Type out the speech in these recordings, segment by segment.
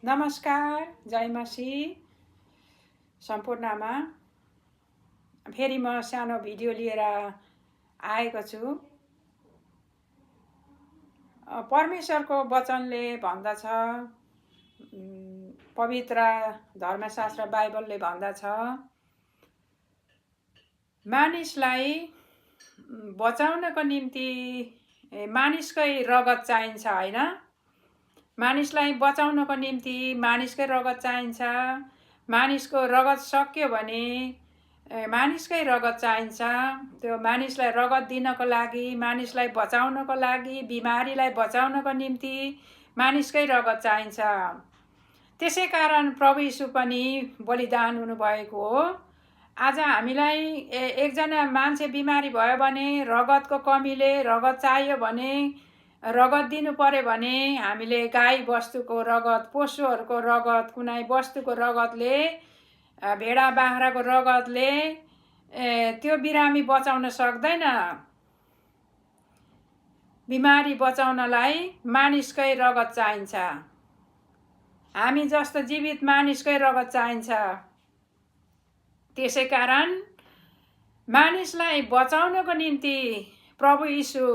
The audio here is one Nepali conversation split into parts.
नमस्कार, जय मसी सम्पूर्णमा फेरि म सानो भिडियो लिएर आएको छु। परमेश्वरको वचनले भन्दछ, पवित्र धर्मशास्त्र बाइबलले भन्दछ, मानिसलाई बचाउनको निम्ति मानिसकै रगत चाहिन्छ हैन। मानिसलाई बचाउनको निम्ति मानिसकै रगत चाहिन्छ। मानिसको रगत सक्यो भने मानिसकै रगत चाहिन्छ। त्यो मानिसलाई रगत दिनको लागि, मानिसलाई बचाउनको लागि, बिमारीलाई बचाउनको निम्ति मानिसकै रगत चाहिन्छ। त्यसै कारण प्रभु यीशु पनि बलिदान हुनुभएको हो। आज हामीलाई एकजना मान्छे बिमारी भयो भने, रगतको कमीले रगत चाहियो भने, रगत दिनु पर्यो भने हामीले गाई बस्तुको रगत, पशुहरूको रगत, कुनै वस्तुको रगतले, भेडा बाख्राको रगतले त्यो बिरामी बचाउन सक्दैन। बिमारी बचाउनलाई मानिसकै रगत चाहिन्छ। हामी जस्तो जीवित मानिसकै रगत चाहिन्छ। त्यसै कारण मानिसलाई बचाउनको निम्ति प्रभु यीशु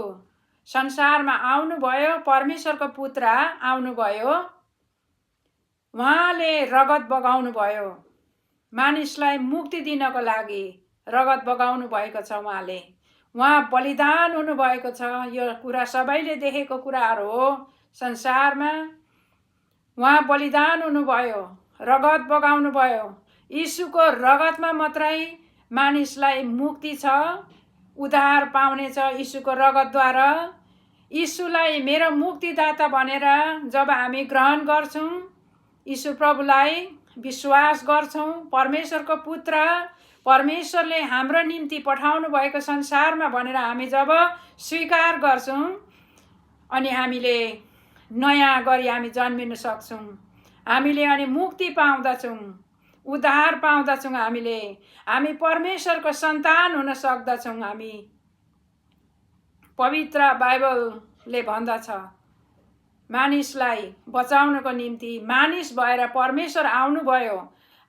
संसारमा आउनुभयो। परमेश्वरको पुत्र आउनुभयो। उहाँले रगत बगाउनु भयो। मानिसलाई मुक्ति दिनको लागि रगत बगाउनु भएको छ। उहाँ बलिदान हुनुभएको छ। यो कुरा सबैले देखेको कुराहरू हो। संसारमा उहाँ बलिदान हुनुभयो, रगत बगाउनु भयो। यीशुको रगतमा मात्रै मानिसलाई मुक्ति छ, उद्धार पाउने छ यीशुको रगतद्वारा। यीशुलाई मेरो मुक्तिदाता भनेर जब हामी ग्रहण गर्छौँ, यीशु प्रभुलाई विश्वास गर्छौँ, परमेश्वरको पुत्र, परमेश्वरले हाम्रो निम्ति पठाउनु भएको संसारमा भनेर हामी जब स्वीकार गर्छौँ, अनि हामीले नयाँ गरी हामी जन्मिन सक्छौँ। हामीले अनि मुक्ति पाउँदछौँ, उद्धार पाउँदछौँ। हामी परमेश्वरको सन्तान हुन सक्दछौँ। हामी पवित्र बाइबलले भन्दछ, मानिसलाई बचाउनको निम्ति मानिस भएर परमेश्वर आउनुभयो,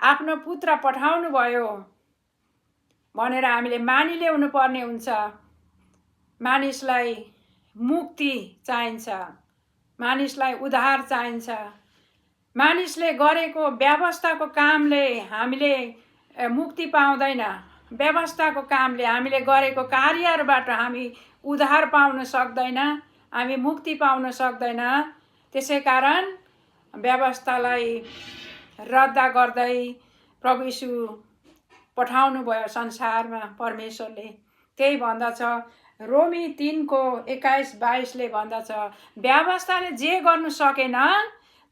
आफ्नो पुत्र पठाउनु भयो भनेर हामीले मानिल्याउनु पर्ने हुन्छ। मानिसलाई मुक्ति चाहिन्छ, मानिसलाई उद्धार चाहिन्छ। मानिसले गरेको व्यवस्थाको कामले हामीले मुक्ति पाउँदैन। व्यवस्थाको कामले हामीले गरेको कार्यहरूबाट हामी उद्धार पाउन सक्दैन, हामी मुक्ति पाउन सक्दैन। त्यसै कारण व्यवस्थालाई रद्द गर्दै प्रभु यीशु पठाउनु भयो संसारमा परमेश्वरले। त्यही भन्दछ, रोमी 3:21-22 भन्दछ, व्यवस्थाले जे गर्नु सकेन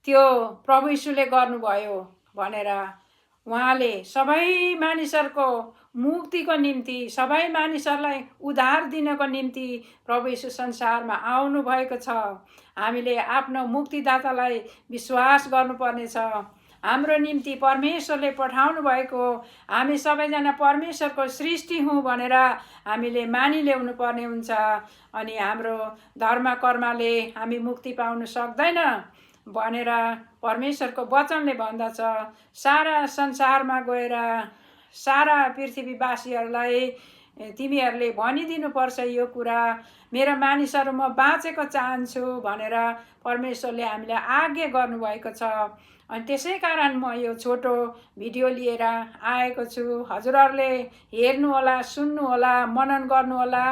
त्यो प्रभु यीशुले गर्नुभयो भनेर। उहाँले सबै मानिसहरूको मुक्तिको निम्ति, सबै मानिसहरूलाई उद्धार दिनको निम्ति प्रभु यीशु संसारमा आउनु भएको छ। हामीले आफ्नो मुक्तिदातालाई विश्वास गर्नुपर्नेछ। हाम्रो निम्ति परमेश्वरले पठाउनु भएको, हामी सबैजना परमेश्वरको सृष्टि हौँ भनेर हामीले मानिल्याउनु पर्ने हुन्छ। अनि हाम्रो धर्म कर्मले हामी मुक्ति पाउन सक्दैन भनेर परमेश्वरको वचनले भन्दछ। सारा संसारमा गएर सारा पृथ्वीवासीहरूलाई तिमीहरूले भनिदिनुपर्छ यो कुरा, मेरो मानिसहरू म बाँचेको चाहन्छु भनेर परमेश्वरले हामीलाई आज्ञा गर्नुभएको छ। अनि त्यसै कारण म यो छोटो भिडियो लिएर आएको छु। हजुरहरूले हेर्नुहोला, सुन्नुहोला, मनन गर्नुहोला,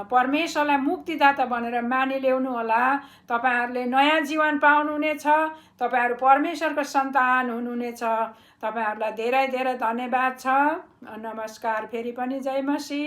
परमेश्वरलाई मुक्तिदाता भनेर मानिल्याउनु होला। तपाईँहरूले नयाँ जीवन पाउनुहुनेछ। तपाईँहरू परमेश्वरको सन्तान हुनुहुनेछ। तपाईँहरूलाई धेरै धेरै धन्यवाद छ। नमस्कार। फेरि पनि जय मसी।